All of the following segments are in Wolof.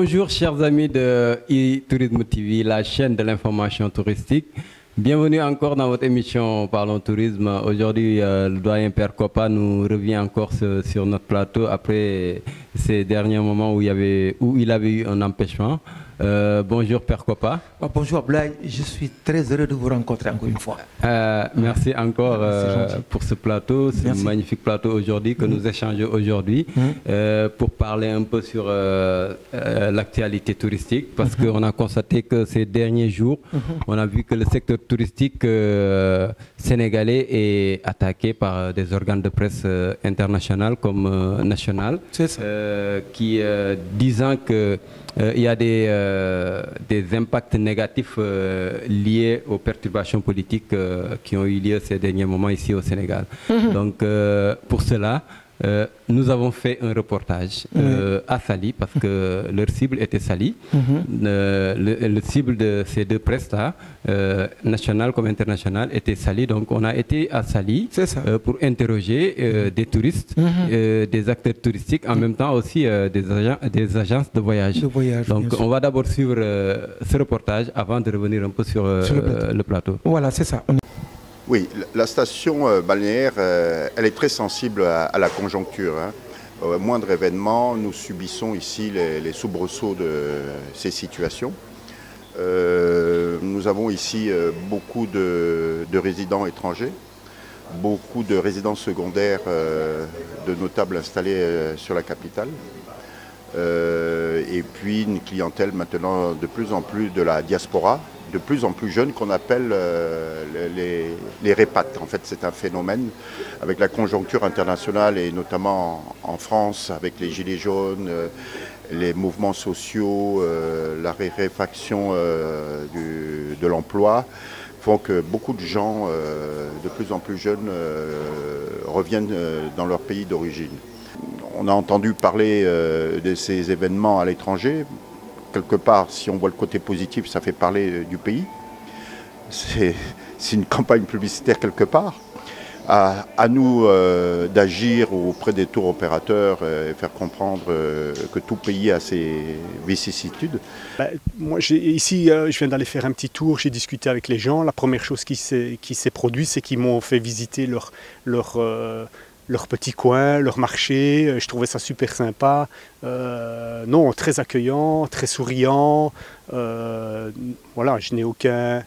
Bonjour chers amis de e-Tourisme TV, la chaîne de l'information touristique. Bienvenue encore dans votre émission Parlons Tourisme. Aujourd'hui, le doyen Père Kopa nous revient encore sur notre plateau après ces derniers moments où il avait eu un empêchement. Bonjour Père Kopa. Bonjour Ablaye, je suis très heureux de vous rencontrer encore une fois. Merci encore pour ce plateau, ce magnifique plateau aujourd'hui que nous échangeons aujourd'hui pour parler un peu sur l'actualité touristique parce qu'on a constaté que ces derniers jours, on a vu que le secteur touristique sénégalais est attaqué par des organes de presse internationaux comme national qui disant que il y a des impacts négatifs liés aux perturbations politiques qui ont eu lieu ces derniers moments ici au Sénégal. Donc, pour cela, nous avons fait un reportage à Saly parce que leur cible était Saly. Le cible de ces deux prestats, national comme international, était Saly. Donc on a été à Saly pour interroger des touristes, des acteurs touristiques, en même temps aussi des agences de voyage. Donc on va d'abord suivre ce reportage avant de revenir un peu sur le plateau. Voilà, c'est ça. Oui, la station balnéaire, elle est très sensible à la conjoncture. Au moindre événement, nous subissons ici les soubresauts de ces situations. Nous avons ici beaucoup de résidents étrangers, beaucoup de résidents secondaires de notables installés sur la capitale. Et puis une clientèle maintenant de plus en plus de la diaspora, de plus en plus jeunes qu'on appelle les répates. En fait, c'est un phénomène avec la conjoncture internationale et notamment en France avec les gilets jaunes, les mouvements sociaux, la raréfaction de l'emploi font que beaucoup de gens de plus en plus jeunes reviennent dans leur pays d'origine. On a entendu parler de ces événements à l'étranger. Quelque part, si on voit le côté positif, ça fait parler du pays. C'est une campagne publicitaire quelque part. À nous d'agir auprès des tours opérateurs et faire comprendre que tout pays a ses vicissitudes. Moi, ici, je viens d'aller faire un petit tour, j'ai discuté avec les gens. La première chose qui s'est produite, c'est qu'ils m'ont fait visiter leur petit coin, leur marché. Je trouvais ça super sympa. Non, très accueillant, très souriant. Voilà, je n'ai aucun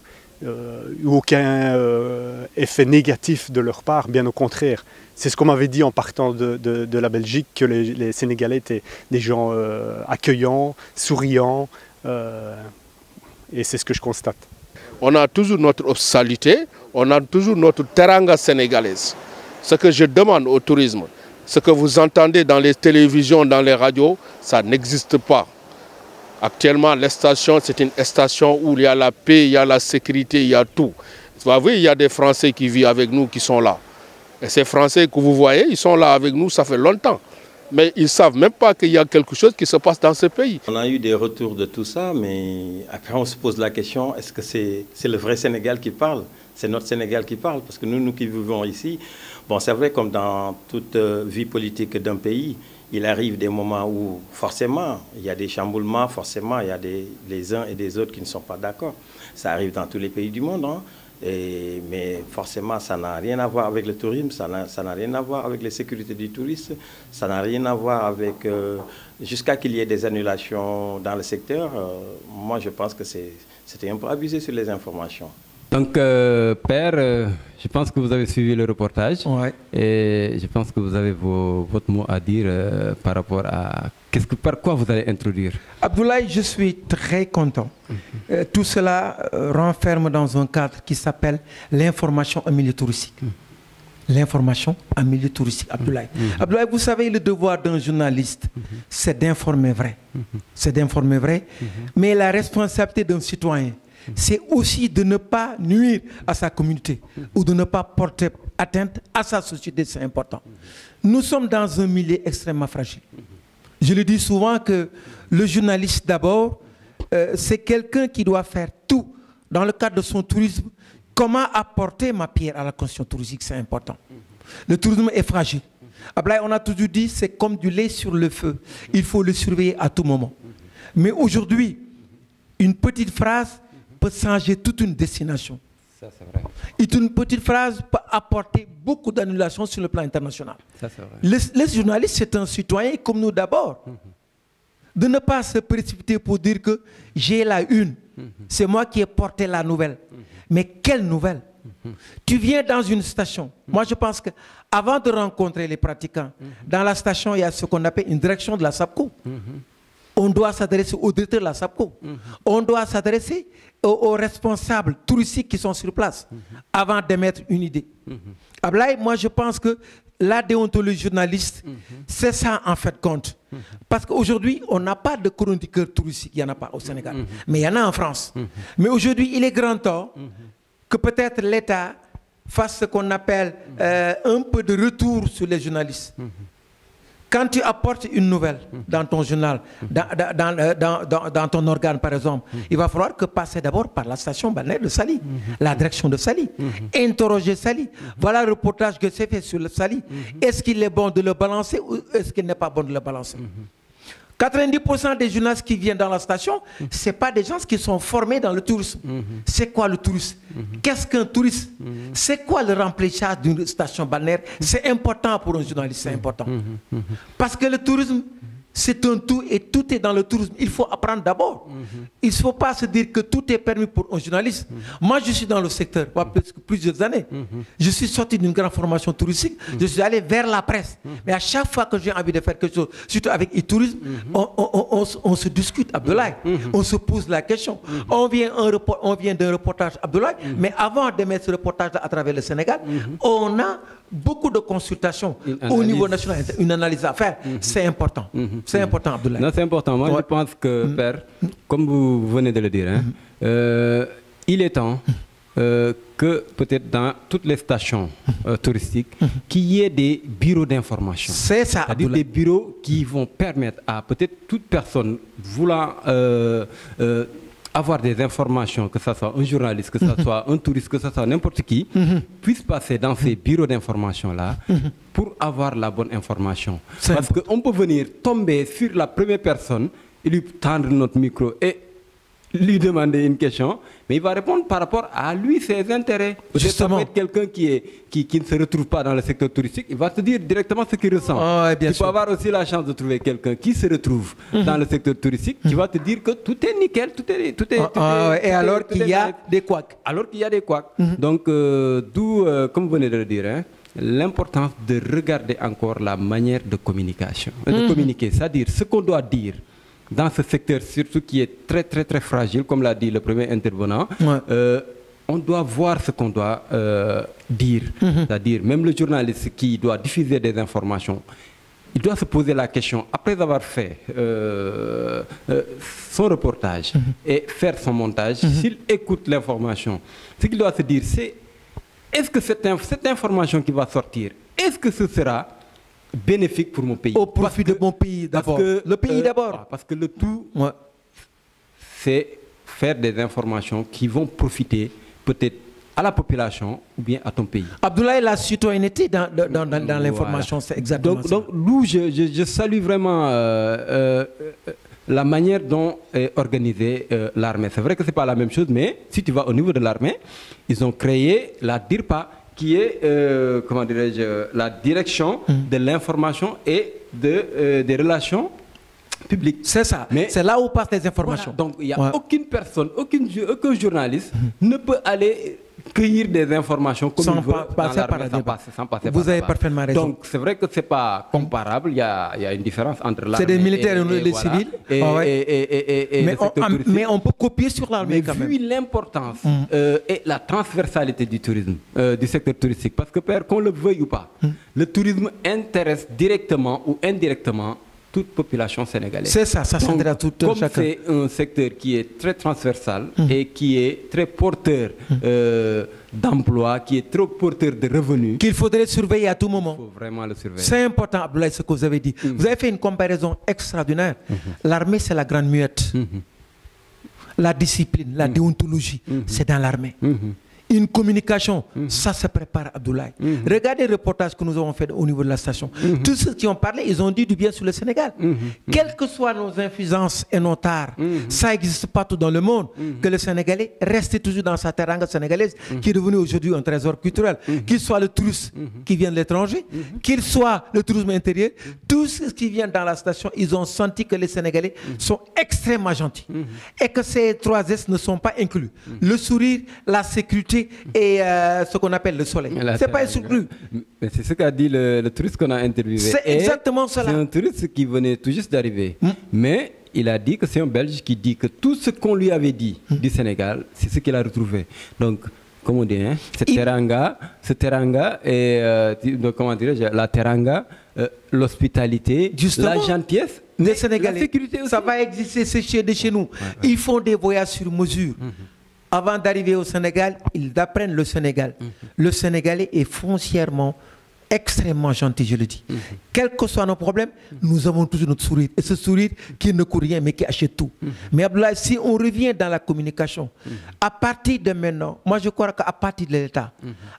effet négatif de leur part, bien au contraire. C'est ce qu'on m'avait dit en partant de la Belgique, que les Sénégalais étaient des gens accueillants, souriants, et c'est ce que je constate. On a toujours notre hospitalité, on a toujours notre teranga sénégalaise. Ce que je demande au tourisme, ce que vous entendez dans les télévisions, dans les radios, ça n'existe pas. Actuellement, les stations, c'est une station où il y a la paix, il y a la sécurité, il y a tout. Vous voyez, il y a des Français qui vivent avec nous, qui sont là. Et ces Français que vous voyez, ils sont là avec nous, ça fait longtemps. Mais ils ne savent même pas qu'il y a quelque chose qui se passe dans ce pays. On a eu des retours de tout ça, mais après on se pose la question, est-ce que c'est le vrai Sénégal qui parle? C'est notre Sénégal qui parle, parce que nous qui vivons ici, bon, c'est vrai, comme dans toute vie politique d'un pays, il arrive des moments où, forcément, il y a des chamboulements, forcément, il y a les uns et des autres qui ne sont pas d'accord. Ça arrive dans tous les pays du monde, hein. Mais forcément, ça n'a rien à voir avec le tourisme, ça n'a rien à voir avec les sécurités du tourisme, ça n'a rien à voir avec... jusqu'à qu'il y ait des annulations dans le secteur, moi, je pense que c'était un peu abusé sur les informations. Donc, Père, je pense que vous avez suivi le reportage et je pense que vous avez votre mot à dire par rapport à... Par quoi vous allez introduire? Abdoulaye, je suis très content. Tout cela renferme dans un cadre qui s'appelle l'information en milieu touristique. L'information en milieu touristique, Abdoulaye. Abdoulaye, vous savez, le devoir d'un journaliste, c'est d'informer vrai. C'est d'informer vrai, mais la responsabilité d'un citoyen, c'est aussi de ne pas nuire à sa communauté ou de ne pas porter atteinte à sa société, c'est important. Nous sommes dans un milieu extrêmement fragile. Je le dis souvent que le journaliste d'abord, c'est quelqu'un qui doit faire tout dans le cadre de son tourisme. Comment apporter ma pierre à la construction touristique, c'est important. Le tourisme est fragile. Ablaye, on a toujours dit, c'est comme du lait sur le feu. Il faut le surveiller à tout moment. Mais aujourd'hui, une petite phrase peut changer toute une destination. Ça, c'est vrai. Et une petite phrase peut apporter beaucoup d'annulations sur le plan international. Ça, c'est vrai. Le journaliste, c'est un citoyen comme nous d'abord. De ne pas se précipiter pour dire que j'ai la une. C'est moi qui ai porté la nouvelle. Mais quelle nouvelle? Tu viens dans une station. Moi, je pense qu'avant de rencontrer les pratiquants, dans la station, il y a ce qu'on appelle une direction de la SAPCO. On doit s'adresser au directeur de la SAPCO. On doit s'adresser aux responsables touristiques qui sont sur place avant d'émettre une idée. Ablaye, moi, je pense que la déontologie journaliste, c'est ça en fait compte. Parce qu'aujourd'hui, on n'a pas de chroniqueur touristique, il n'y en a pas au Sénégal. Mais il y en a en France. Mais aujourd'hui, il est grand temps que peut-être l'État fasse ce qu'on appelle un peu de retour sur les journalistes. Quand tu apportes une nouvelle dans ton journal, dans ton organe par exemple, il va falloir que passer d'abord par la station balnéaire de Saly, la direction de Saly, interroger Saly. Voilà le reportage que c'est fait sur le Saly. Est-ce qu'il est bon de le balancer ou est-ce qu'il n'est pas bon de le balancer? 90% des journalistes qui viennent dans la station, ce n'est pas des gens qui sont formés dans le tourisme. C'est quoi le tourisme? Qu'est-ce qu'un touriste? C'est quoi le remplissage d'une station balnéaire? C'est important pour un journaliste, c'est important. Parce que le tourisme, c'est un tout et tout est dans le tourisme. Il faut apprendre d'abord. Il ne faut pas se dire que tout est permis pour un journaliste. Moi, je suis dans le secteur depuis plusieurs années. Je suis sorti d'une grande formation touristique. Je suis allé vers la presse. Mais à chaque fois que j'ai envie de faire quelque chose, surtout avec e-tourisme, on se discute, Abdoulaye. On se pose la question. On vient d'un reportage, Abdoulaye. Mais avant de mettre ce reportage à travers le Sénégal, on a beaucoup de consultations au niveau national, une analyse à faire. C'est important. C'est important, Abdoulaye. Non, c'est important. Moi, je pense que, Père, comme vous venez de le dire, il est temps que peut-être dans toutes les stations touristiques, qu'il y ait des bureaux d'information. C'est ça, c'est-à-dire des bureaux qui vont permettre à peut-être toute personne voulant avoir des informations, que ce soit un journaliste, que ce soit un touriste, que ce soit n'importe qui, puisse passer dans ces bureaux d'information-là pour avoir la bonne information. Parce qu'on peut venir tomber sur la première personne et lui tendre notre micro et lui demander une question, mais il va répondre par rapport à lui, ses intérêts. Justement. Ça peut être quelqu'un qui ne se retrouve pas dans le secteur touristique, il va te dire directement ce qu'il ressent. Tu peux avoir aussi la chance de trouver quelqu'un qui se retrouve dans le secteur touristique, qui va te dire que tout est nickel, tout est et alors qu'il y a des couacs. Alors qu'il y a des couacs. Donc, d'où, comme vous venez de le dire, l'importance de regarder encore la manière de communication, de communiquer, c'est-à-dire ce qu'on doit dire dans ce secteur, surtout qui est très très très fragile, comme l'a dit le premier intervenant. On doit voir ce qu'on doit dire. C'est-à-dire, même le journaliste qui doit diffuser des informations, il doit se poser la question, après avoir fait son reportage et faire son montage, s'il écoute l'information, ce qu'il doit se dire, c'est est-ce que cette information qui va sortir, est-ce que ce sera bénéfique pour mon pays? Au profit de mon pays d'abord. Le pays d'abord. Parce que le tout, c'est faire des informations qui vont profiter peut-être à la population ou bien à ton pays. Abdoulaye, la citoyenneté dans l'information, c'est exactement ça. Donc, nous, je salue vraiment la manière dont est organisée l'armée. C'est vrai que ce n'est pas la même chose, mais si tu vas au niveau de l'armée, ils ont créé la DIRPA, qui est, comment dirais-je, la direction de l'information et des relations publiques. C'est ça, c'est là où passent les informations. Voilà. Donc, il n'y a aucune personne, aucun journaliste ne peut aller cueillir des informations comme il veut sans passer Vous avez parfaitement raison. Donc, c'est vrai que ce n'est pas comparable, il y a une différence entre l'armée. C'est des militaires et des civils. Mais on peut copier sur l'armée quand même. Vu l'importance et la transversalité du tourisme, du secteur touristique, parce que, Père, qu'on le veuille ou pas, le tourisme intéresse directement ou indirectement toute population sénégalaise. C'est ça, ça s'intéresse à tout chacun. Comme c'est un secteur qui est très transversal et qui est très porteur d'emploi, qui est trop porteur de revenus, qu'il faudrait surveiller à tout moment. Il faut vraiment le surveiller. C'est important, Abdoulaye, ce que vous avez dit. Vous avez fait une comparaison extraordinaire. L'armée, c'est la grande muette. La discipline, la déontologie, c'est dans l'armée. une communication, ça se prépare, Abdoulaye. Regardez le reportage que nous avons fait au niveau de la station. Tous ceux qui ont parlé, ils ont dit du bien sur le Sénégal. Quelles que soient nos influences et nos tares, ça existe partout dans le monde, que le Sénégalais reste toujours dans sa teranga sénégalaise, qui est devenue aujourd'hui un trésor culturel. Qu'il soit le touriste qui vient de l'étranger, qu'il soit le tourisme intérieur, tous ceux qui viennent dans la station, ils ont senti que les Sénégalais sont extrêmement gentils. Et que ces 3 S ne sont pas inclus. Le sourire, la sécurité, et ce qu'on appelle le soleil. C'est pas exclu. Mais c'est ce qu'a dit le touriste qu'on a interviewé. C'est exactement cela. C'est un touriste qui venait tout juste d'arriver. Mais il a dit que c'est un Belge qui dit que tout ce qu'on lui avait dit du Sénégal, c'est ce qu'il a retrouvé. Donc, comme on dit, hein, ce teranga et comment dirais-je, la teranga, l'hospitalité, la gentillesse, les Sénégalais, la sécurité aussi. Ça va exister de chez nous. Ils font des voyages sur mesure. Avant d'arriver au Sénégal, ils apprennent le Sénégal. Le Sénégalais est foncièrement extrêmement gentil, je le dis. Quels que soient nos problèmes, nous avons toujours notre sourire. Et ce sourire qui ne coûte rien, mais qui achète tout. Mais Abdoulaye, si on revient dans la communication, à partir de maintenant, moi je crois qu'à partir de l'État,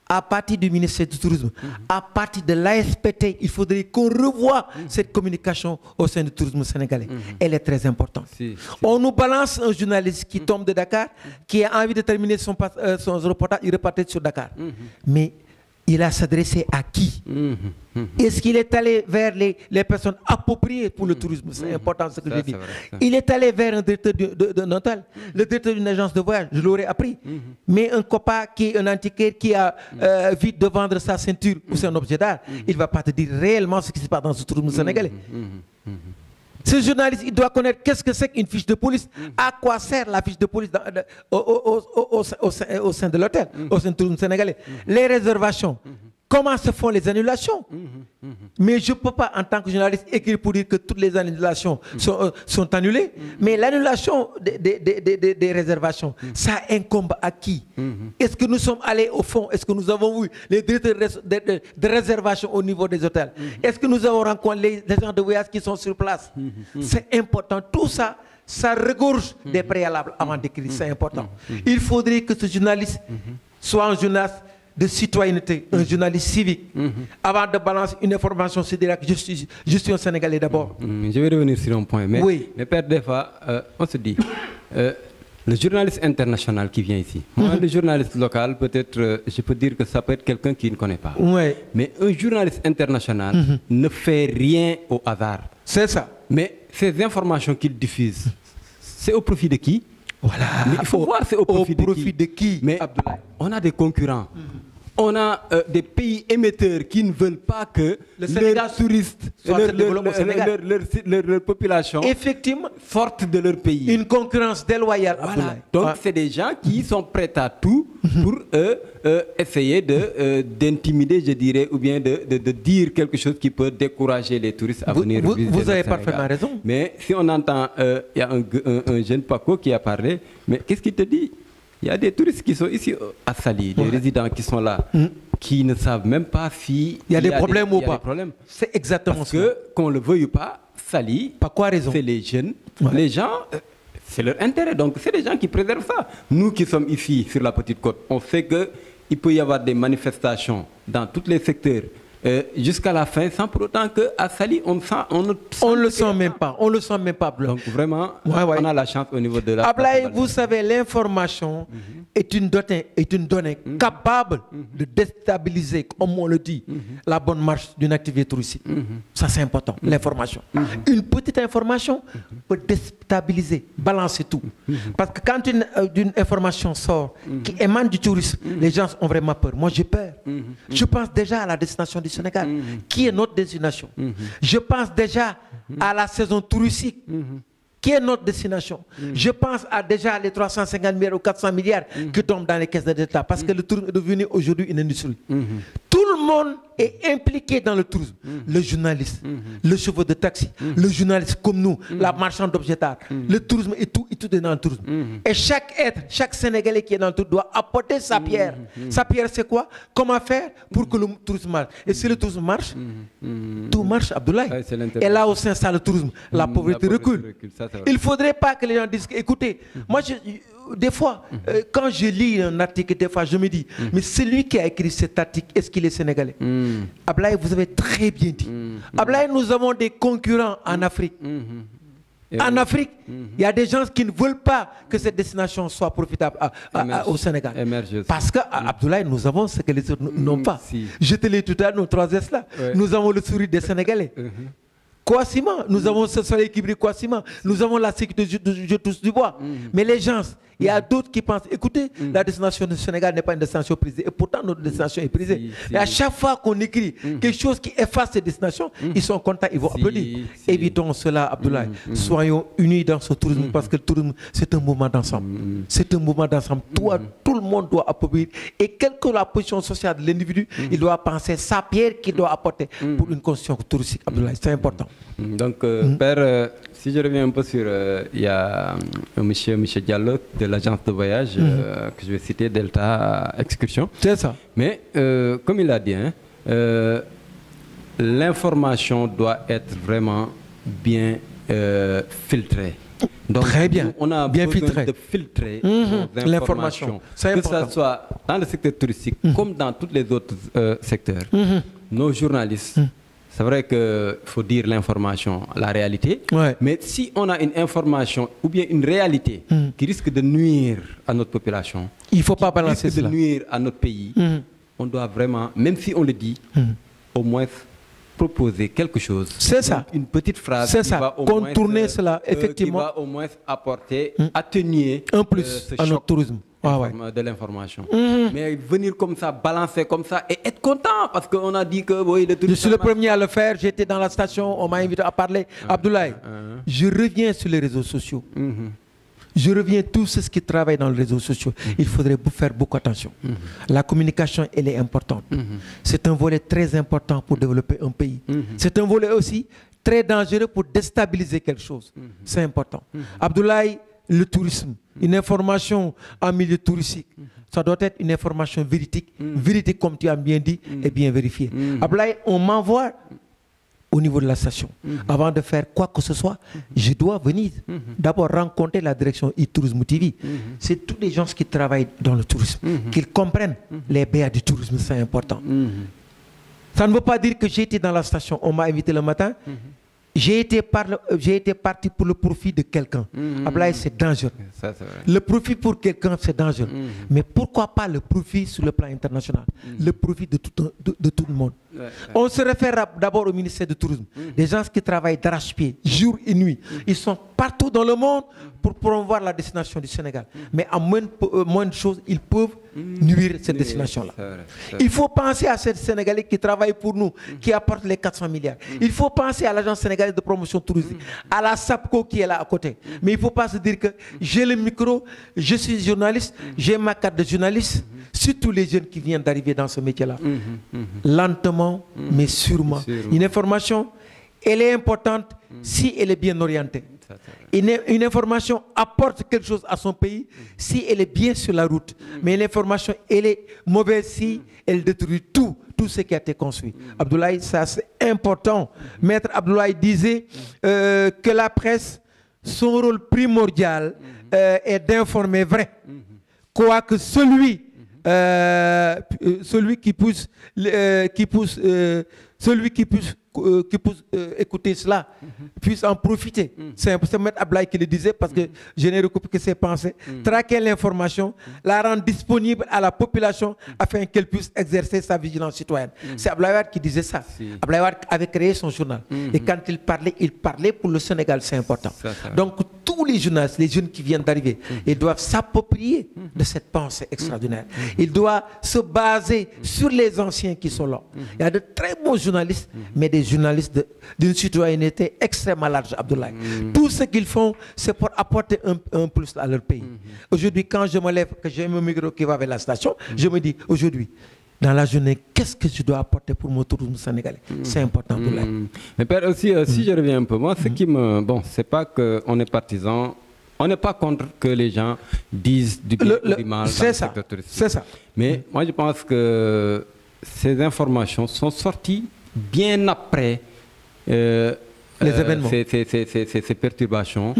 à partir du ministère du Tourisme, à partir de l'ASPT, il faudrait qu'on revoie cette communication au sein du tourisme sénégalais. Elle est très importante. On nous balance un journaliste qui tombe de Dakar, qui a envie de terminer son reportage, il repartait sur Dakar. Mais il a s'adressé à qui? Est-ce qu'il est allé vers les personnes appropriées pour le tourisme? C'est important ce que je dis. Il est allé vers un directeur d'un hôtel, le directeur d'une agence de voyage, je l'aurais appris. Mais un copain qui est un antiquaire qui a vite de vendre sa ceinture ou son objet d'art, il ne va pas te dire réellement ce qui se passe dans ce tourisme sénégalais. Ce journaliste, il doit connaître qu'est-ce que c'est qu'une fiche de police, à quoi sert la fiche de police au sein de l'hôtel, au sein du tourisme sénégalais. Les réservations, comment se font les annulations. Mais je ne peux pas, en tant que journaliste, écrire pour dire que toutes les annulations sont annulées. Mais l'annulation des réservations, ça incombe à qui? Est-ce que nous sommes allés au fond? Est-ce que nous avons vu les directeurs de réservation au niveau des hôtels? Est-ce que nous avons rencontré les gens de voyage qui sont sur place? C'est important. Tout ça, ça regorge des préalables avant d'écrire. C'est important. Il faudrait que ce journaliste soit un journaliste de citoyenneté, un journaliste civique. Avant de balancer une information, c'est dire que je suis un Sénégalais d'abord. Je vais revenir sur un point. Mais, mais Père, des fois, on se dit, le journaliste international qui vient ici, moi, le journaliste local, peut-être, je peux dire que ça peut être quelqu'un qui ne connaît pas. Mais un journaliste international ne fait rien au hasard. C'est ça. Mais ces informations qu'il diffuse, c'est au profit de qui? Voilà. Mais il faut voir c'est au profit de qui. Mais on a des concurrents. On a des pays émetteurs qui ne veulent pas que leurs touristes, leur population effectivement sortent de leur pays. Une concurrence déloyale. Voilà. Donc c'est des gens qui sont prêts à tout pour essayer d'intimider, je dirais, ou bien de dire quelque chose qui peut décourager les touristes à venir visiter. Vous avez parfaitement raison. Mais si on entend, il y a un jeune Paco qui a parlé, mais qu'est-ce qu'il te dit? Il y a des touristes qui sont ici à Saly, des résidents qui sont là, qui ne savent même pas s'il y a des problèmes ou pas. C'est exactement ça. Parce que, qu'on le veuille ou pas, Saly, c'est les jeunes, les gens, c'est leur intérêt. Donc, c'est les gens qui préservent ça. Nous qui sommes ici, sur la Petite Côte, on sait qu'il peut y avoir des manifestations dans tous les secteurs. Jusqu'à la fin, sans pour autant qu'à Saly, on ne le sent même pas. On le sent même pas. Donc vraiment, on a la chance au niveau de la... Ablaye, vous savez, l'information est une donnée capable de déstabiliser, comme on le dit, la bonne marche d'une activité touristique. Ça, c'est important, l'information. Une petite information peut déstabiliser, balancer tout. Parce que quand une information sort qui émane du tourisme, les gens ont vraiment peur. Moi, j'ai peur. Je pense déjà à la destination du Sénégal, qui est notre destination. Je pense déjà à la saison touristique, qui est notre destination. Je pense à déjà les 350 milliards ou 400 milliards qui tombent dans les caisses de l'État, parce que le tourisme est devenu aujourd'hui une industrie. Tout le monde est impliqué dans le tourisme. Le journaliste, le chauffeur de taxi, le journaliste comme nous, la marchande d'objets d'art, le tourisme et tout est dans le tourisme. Et chaque être, chaque Sénégalais qui est dans le tourisme doit apporter sa pierre. Sa pierre, c'est quoi? Comment faire pour que le tourisme marche? Et si le tourisme marche, tout marche, Abdoulaye. Et là au sein, ça le tourisme, la pauvreté recule. Il ne faudrait pas que les gens disent, écoutez, moi des fois, quand je lis un article, des fois, je me dis, mais celui qui a écrit cet article, est-ce qu'il est sénégalais? Ablaye, vous avez très bien dit. Ablaye, nous avons des concurrents en Afrique. En Afrique, il y a des gens qui ne veulent pas que cette destination soit profitable au Sénégal. Parce qu'Abdoulaye, nous avons ce que les autres n'ont pas. Je te l'ai tout à l'heure, nos 3S là. Nous avons le sourire des Sénégalais. Quasiment, nous avons ce soleil qui brille quasiment. Nous avons la sécurité je touche du bois. Mais les gens, il y a d'autres qui pensent, écoutez, la destination du Sénégal n'est pas une destination prisée. Et pourtant, notre destination est prisée. Et à chaque fois qu'on écrit quelque chose qui efface ces destinations, ils sont contents, ils vont applaudir. Évitons cela, Abdoulaye. Soyons unis dans ce tourisme parce que le tourisme, c'est un mouvement d'ensemble. C'est un mouvement d'ensemble. Tout le monde doit applaudir. Et quelle que soit la position sociale de l'individu, il doit penser sa pierre qu'il doit apporter pour une construction touristique, Abdoulaye. C'est important. Donc, Père, si je reviens un peu sur, il y a monsieur Diallo de l'agence de voyage que je vais citer, Delta Excursion. C'est ça. Mais comme il a dit, hein, l'information doit être vraiment bien filtrée. Donc, très bien. On a bien besoin de filtrer l'information. Que ce soit dans le secteur touristique comme dans tous les autres secteurs. Nos journalistes. C'est vrai qu'il faut dire l'information, la réalité, mais si on a une information ou bien une réalité qui risque de nuire à notre population, il ne faut pas balancer cela. De nuire à notre pays, on doit vraiment, même si on le dit, au moins proposer quelque chose. C'est ça. Une petite phrase qui va contourner cela, effectivement. Qui va au moins apporter, atténuer un plus à notre tourisme. De l'information. Mais venir comme ça, balancer comme ça et être content parce qu'on a dit que... Oui, je suis le premier à le faire, j'étais dans la station, on m'a invité à parler. Abdoulaye, je reviens sur les réseaux sociaux. Je reviens tous ceux qui travaillent dans les réseaux sociaux. Il faudrait faire beaucoup attention. La communication, elle est importante. C'est un volet très important pour développer un pays. C'est un volet aussi très dangereux pour déstabiliser quelque chose. C'est important. Abdoulaye, le tourisme, une information en milieu touristique, ça doit être une information véridique, véridique comme tu as bien dit, et bien vérifiée. Abdoulaye, on m'envoie au niveau de la station. Avant de faire quoi que ce soit, je dois venir d'abord rencontrer la direction e-Tourisme TV. C'est tous les gens qui travaillent dans le tourisme, qu'ils comprennent les BA du tourisme, c'est important. Ça ne veut pas dire que j'ai été dans la station, on m'a invité le matin, j'ai été parti pour le profit de quelqu'un. Ablaye, c'est dangereux. Ça, c'est vrai. Le profit pour quelqu'un, c'est dangereux. Mais pourquoi pas le profit sur le plan international? Le profit de tout le monde. On se réfère d'abord au ministère du Tourisme. Des gens qui travaillent d'arrache-pied, jour et nuit. Ils sont partout dans le monde pour promouvoir la destination du Sénégal. Mais à moins de choses, ils peuvent nuire cette destination-là. Il faut penser à ces Sénégalais qui travaillent pour nous, qui apportent les 400 milliards. Il faut penser à l'agence sénégalaise de promotion touristique, à la SAPCO qui est là à côté. Mais il ne faut pas se dire que j'ai le micro, je suis journaliste, j'ai ma carte de journaliste. Surtout les jeunes qui viennent d'arriver dans ce métier-là. Lentement, mais sûrement. Une information, elle est importante si elle est bien orientée. Une information apporte quelque chose à son pays si elle est bien sur la route. Mais une information, elle est mauvaise si elle détruit tout ce qui a été construit. Abdoulaye, ça c'est important. Maître Abdoulaye disait que la presse, son rôle primordial est d'informer vrai. Quoique celui qui pousse écouter cela puisse en profiter. C'est M. Ablaye qui le disait parce que je n'ai recoupé que ses pensées. Traquer l'information, la rendre disponible à la population afin qu'elle puisse exercer sa vigilance citoyenne. C'est Ablaye qui disait ça. Ablaye avait créé son journal. Et quand il parlait pour le Sénégal, c'est important. Donc tous les journalistes, les jeunes qui viennent d'arriver, ils doivent s'approprier de cette pensée extraordinaire. Ils doivent se baser sur les anciens qui sont là. Il y a de très bons journalistes, mais des journalistes d'une citoyenneté extrêmement large, Abdoulaye. Tout ce qu'ils font, c'est pour apporter un plus à leur pays. Aujourd'hui, quand je me lève, que j'ai mon micro qui va vers la station, je me dis, aujourd'hui, dans la journée, qu'est-ce que je dois apporter pour mon tourisme sénégalais? C'est important, Abdoulaye. Mais Père, aussi, si je reviens un peu, moi, ce qui me... Bon, c'est pas qu'on est partisan, on n'est pas contre que les gens disent du bien ou du mal dans le secteur touristique. C'est ça. Mais moi, je pense que ces informations sont sorties bien après les événements, ces perturbations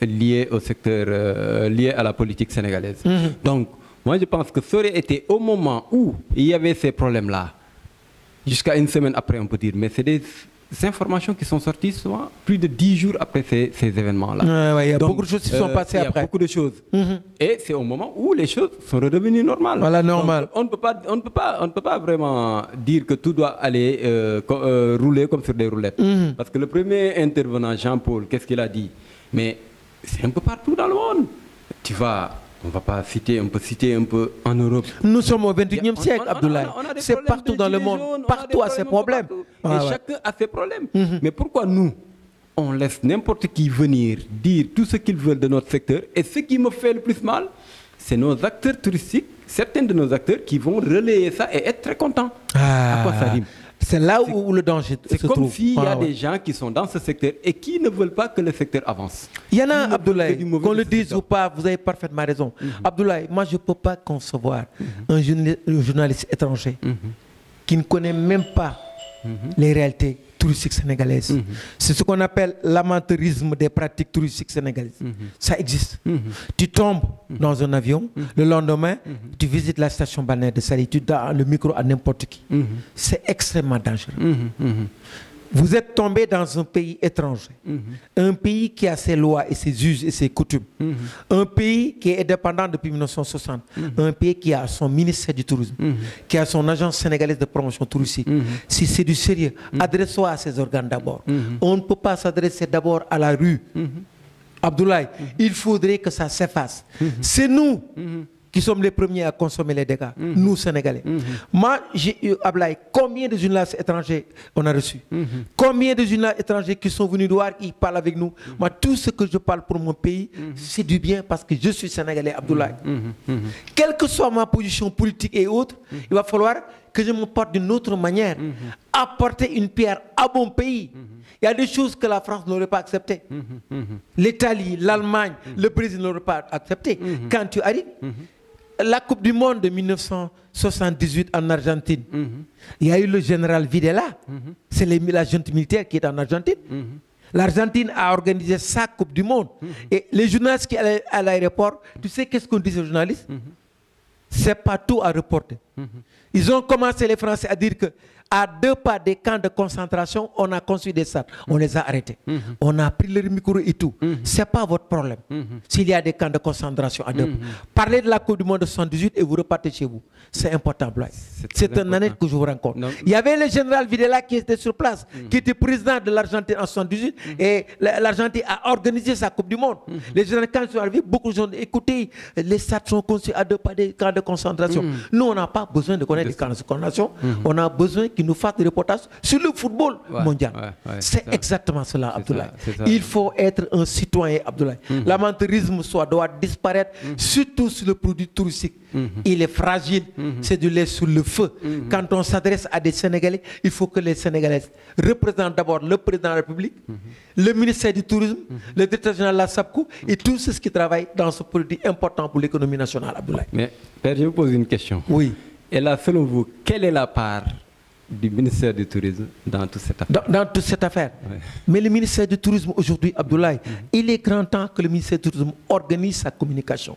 liées au secteur, liées à la politique sénégalaise. Donc, moi, je pense que ça aurait été au moment où il y avait ces problèmes-là, jusqu'à une semaine après, on peut dire, mais c'est des informations qui sont sorties souvent plus de 10 jours après ces événements-là. Il y a beaucoup de choses qui sont passées après. Il y a beaucoup de choses. Et c'est au moment où les choses sont redevenues normales. Voilà, normal. Donc, on ne peut pas vraiment dire que tout doit aller rouler comme sur des roulettes. Parce que le premier intervenant, Jean-Paul, qu'est-ce qu'il a dit? Mais c'est un peu partout dans le monde. Tu vas... On va pas citer, on peut citer un peu en Europe. Nous sommes au 21e siècle, Abdoulaye. C'est partout dans le monde, partout à ces problèmes. Et chacun a ses problèmes. Mais pourquoi nous, on laisse n'importe qui venir dire tout ce qu'ils veulent de notre secteur? Et ce qui me fait le plus mal, c'est nos acteurs touristiques, certains de nos acteurs qui vont relayer ça et être très contents. À quoi ça rime? C'est là où le danger se trouve. C'est comme s'il y a des gens qui sont dans ce secteur et qui ne veulent pas que le secteur avance. Il y en a, Abdoulaye, qu'on le dise ou pas, vous avez parfaitement raison. Abdoulaye, moi je ne peux pas concevoir un journaliste étranger qui ne connaît même pas les réalités touristiques sénégalaises. C'est ce qu'on appelle l'amateurisme des pratiques touristiques sénégalaises. Ça existe. Tu tombes dans un avion, le lendemain, tu visites la station balnéaire de Saly, tu donnes le micro à n'importe qui. C'est extrêmement dangereux. Vous êtes tombé dans un pays étranger, un pays qui a ses lois et ses us et ses coutumes, un pays qui est indépendant depuis 1960, un pays qui a son ministère du tourisme, qui a son agence sénégalaise de promotion touristique. Si c'est du sérieux, adresse-toi à ces organes d'abord. On ne peut pas s'adresser d'abord à la rue. Abdoulaye, il faudrait que ça s'efface. C'est nous qui sommes les premiers à consommer les dégâts, nous Sénégalais. Moi, Abdoulaye, combien de journalistes étrangers on a reçus? Combien de journalistes étrangers qui sont venus voir, qui parlent avec nous? Moi, tout ce que je parle pour mon pays, c'est du bien parce que je suis Sénégalais, Abdoulaye. Quelle que soit ma position politique et autre, il va falloir que je me porte d'une autre manière, apporter une pierre à mon pays. Il y a des choses que la France n'aurait pas acceptées. L'Italie, l'Allemagne, le Brésil n'auraient pas accepté. Quand tu arrives, la Coupe du Monde de 1978 en Argentine, il y a eu le général Videla, c'est la junte militaire qui est en Argentine. L'Argentine a organisé sa Coupe du Monde. Et les journalistes qui allaient à l'aéroport, tu sais qu'est-ce qu'on dit aux journalistes? C'est pas tout à reporter. Ils ont commencé, les Français, à dire que à 2 pas des camps de concentration, on a construit des stades. On les a arrêtés. On a pris leur micro et tout. C'est pas votre problème. S'il y a des camps de concentration à 2 pas. Parlez de la Coupe du Monde de 78 et vous repartez chez vous. C'est important, Blaise. C'est un année que je vous rencontre. Il y avait le général Videla qui était sur place, qui était président de l'Argentine en 78 et l'Argentine a organisé sa Coupe du Monde. Les généraux, quand ils sont arrivés, beaucoup de gens ont dit, écoutez, les stades sont construits à 2 pas des camps de concentration. Nous, on n'a pas besoin de connaître les camps de concentration. On a besoin qu'ils nous fassent des reportages sur le football mondial. C'est exactement cela, Abdoulaye. Il faut être un citoyen, Abdoulaye. L'amateurisme doit disparaître, surtout sur le produit touristique. Il est fragile, c'est du lait sur le feu. Quand on s'adresse à des Sénégalais, il faut que les Sénégalais représentent d'abord le président de la République, le ministère du Tourisme, le directeur général de la SAPCO et tous ceux qui travaillent dans ce produit important pour l'économie nationale, Abdoulaye. Mais, Père, je vous pose une question. Oui. Et là, selon vous, quelle est la part du ministère du Tourisme dans toute cette affaire? Dans toute cette affaire. Mais le ministère du Tourisme aujourd'hui, Abdoulaye, il est grand temps que le ministère du Tourisme organise sa communication.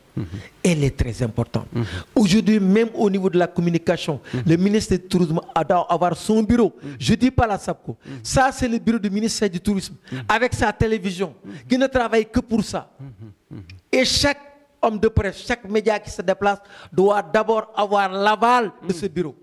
Elle est très importante. Aujourd'hui, même au niveau de la communication, le ministère du Tourisme doit avoir son bureau. Je ne dis pas la SAPCO. Ça, c'est le bureau du ministère du Tourisme, avec sa télévision, qui ne travaille que pour ça. Et chaque homme de presse, chaque média qui se déplace doit d'abord avoir l'aval de ce bureau.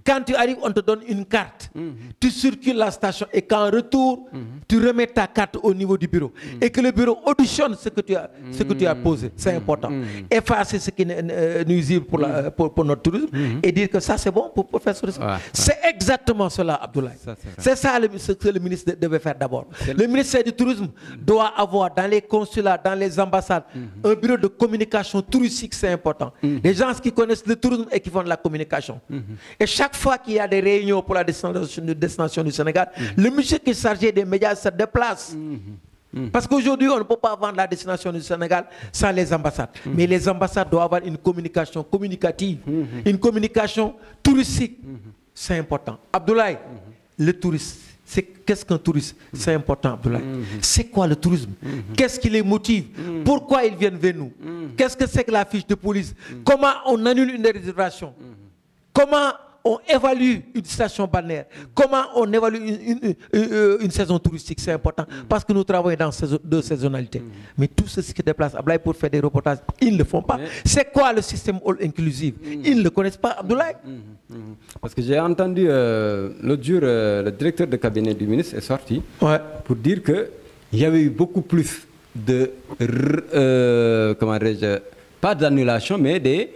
Quand tu arrives, on te donne une carte. Tu circules la station et qu'en retour, tu remets ta carte au niveau du bureau. Et que le bureau auditionne ce que tu as posé. C'est important. Effacer ce qui est nuisible pour notre tourisme et dire que ça c'est bon pour faire ce risque. C'est exactement cela, Abdoulaye. C'est ça ce que le ministre devait faire d'abord. Le ministère du Tourisme doit avoir dans les consulats, dans les ambassades, un bureau de communication touristique, c'est important. Les gens qui connaissent le tourisme et qui font de la communication. Et chaque fois qu'il y a des réunions pour la destination du Sénégal, le monsieur qui est chargé des médias se déplace. Parce qu'aujourd'hui, on ne peut pas vendre la destination du Sénégal sans les ambassades. Mais les ambassades doivent avoir une communication communicative, une communication touristique. C'est important. Abdoulaye, le tourisme, qu'est-ce qu'un touriste? C'est important, Abdoulaye. C'est quoi le tourisme? Qu'est-ce qui les motive? Pourquoi ils viennent vers nous? Qu'est-ce que c'est que la fiche de police? Comment on annule une réservation? Comment on évalue une station balnéaire? Comment on évalue une saison touristique? C'est important parce que nous travaillons dans deux saisonnalités. Mais tous ceux qui se déplacent Abdoulaye pour faire des reportages, ils ne le font pas. C'est quoi le système all inclusive? Ils ne le connaissent pas, Abdoulaye. Parce que j'ai entendu l'autre jour, le directeur de cabinet du ministre est sorti pour dire qu'il y avait eu beaucoup plus de, comment dirais-je, pas d'annulation, mais des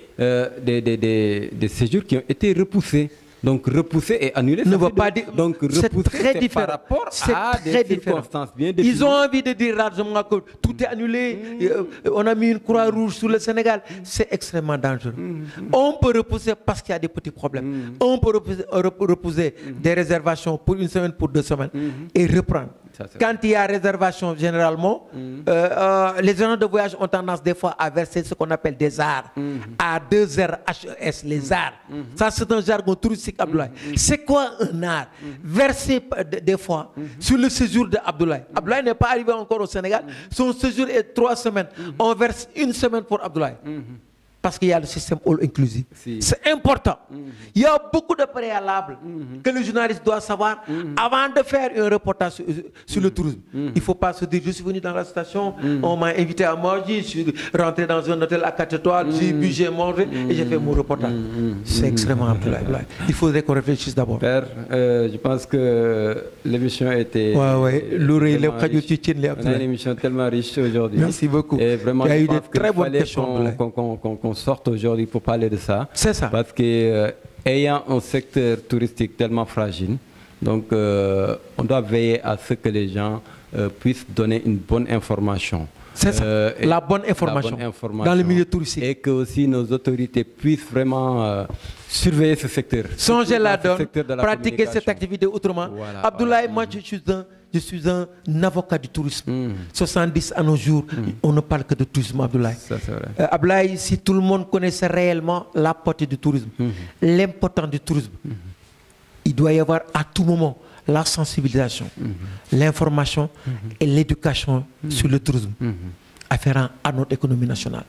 séjours qui ont été repoussés. Donc repoussés et annulés, ne veut pas dire. Donc repoussés par rapport à des circonstances bien définies. Ils ont envie de dire largement que tout est annulé, on a mis une croix rouge sur le Sénégal. C'est extrêmement dangereux. On peut repousser parce qu'il y a des petits problèmes. On peut repousser des réservations pour une semaine, pour 2 semaines et reprendre. Quand il y a réservation, généralement, les agents de voyage ont tendance des fois à verser ce qu'on appelle des arts. À 2 heures HES, les arts. Ça, c'est un jargon touristique, Abdoulaye. C'est quoi un art? Verser des fois sur le séjour de Abdoulaye. Abdoulaye n'est pas arrivé encore au Sénégal. Son séjour est 3 semaines. On verse 1 semaine pour Abdoulaye. Parce qu'il y a le système all inclusif. C'est important. Il y a beaucoup de préalables que le journaliste doit savoir avant de faire un reportage sur le tourisme. Il ne faut pas se dire, je suis venu dans la station, on m'a invité à manger, je suis rentré dans un hôtel à 4 étoiles, j'ai bu, j'ai mangé et j'ai fait mon reportage. C'est extrêmement important. Il faudrait qu'on réfléchisse d'abord. Père, je pense que l'émission était... une émission tellement riche aujourd'hui. Merci beaucoup. Et vraiment, il y a eu des très bonnes questions. Qu'on sorte aujourd'hui pour parler de ça. C'est ça. Parce que ayant un secteur touristique tellement fragile, donc on doit veiller à ce que les gens puissent donner une bonne information. C'est ça, la bonne information dans le milieu touristique. Et que aussi nos autorités puissent vraiment surveiller ce secteur. Changer la donne, pratiquer cette activité autrement. Voilà, Abdoulaye, moi je suis un avocat du tourisme. 70 à nos jours, on ne parle que de tourisme, Abdoulaye. Ça, c'est vrai. Abdoulaye, si tout le monde connaissait réellement la portée du tourisme, l'importance du tourisme, il doit y avoir à tout moment la sensibilisation, l'information et l'éducation sur le tourisme afférent à notre économie nationale.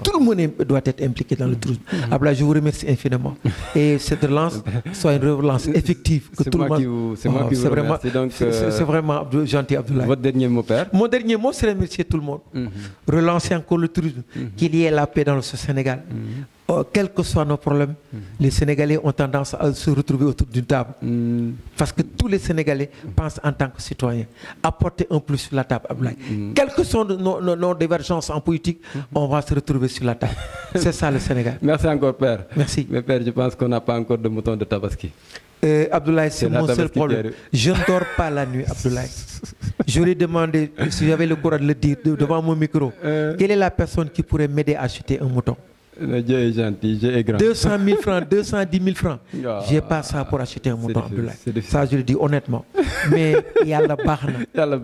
Tout le monde doit être impliqué dans le tourisme. Abdoulaye, je vous remercie infiniment. Et cette relance soit une relance effective. C'est moi qui vous remercie. C'est vraiment gentil, Abdoulaye. Votre dernier mot, Père? Mon dernier mot, c'est remercier tout le monde. Relancer encore le tourisme, qu'il y ait la paix dans ce Sénégal. Quels que soient nos problèmes, les Sénégalais ont tendance à se retrouver autour d'une table. Parce que tous les Sénégalais pensent en tant que citoyens. Apporter un plus sur la table, Abdoulaye. Quelles que soient nos divergences en politique, on va se retrouver sur la table. C'est ça le Sénégal. Merci encore, Père. Merci. Mais Père, je pense qu'on n'a pas encore de mouton de Tabaski. Abdoulaye, c'est mon seul problème. Je ne dors pas la nuit, Abdoulaye. J'aurais demandé, si j'avais le courage de le dire devant mon micro, quelle est la personne qui pourrait m'aider à acheter un mouton? Dieu est gentil, Dieu est grand. 200 000 francs, 210 000 francs. J'ai pas ça pour acheter un mouton, Abdoulaye. Ça, je le dis honnêtement. Mais il y a la barre.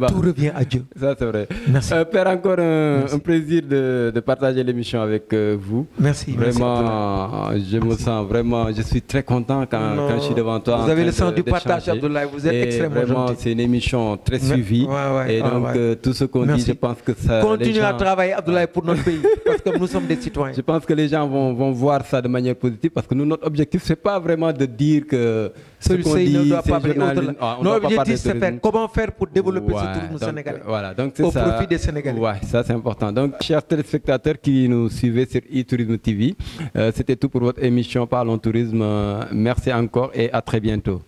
Tout revient à Dieu. Ça, c'est vrai. Merci. Père, encore un plaisir de partager l'émission avec vous. Merci. Vraiment, je me sens vraiment, je suis très content quand je suis devant toi. Vous avez le sens du partage, Abdoulaye. Vous êtes extrêmement vraiment, gentil. c'est une émission très suivie. Et donc, tout ce qu'on dit, je pense que ça... Continuez à travailler, Abdoulaye, pour notre pays. Parce que nous sommes des citoyens. Je pense que les gens vont voir ça de manière positive parce que nous, notre objectif, c'est pas vraiment de dire que ce qu'on dit, ne doit pas parler au-delà. Notre objectif, c'est faire comment faire pour développer ce tourisme sénégalais. Voilà, donc c'est au ça. Profit des Sénégalais. Ouais, ça c'est important. Donc, chers téléspectateurs qui nous suivez sur e-Tourisme TV, c'était tout pour votre émission Parlons Tourisme. Merci encore et à très bientôt.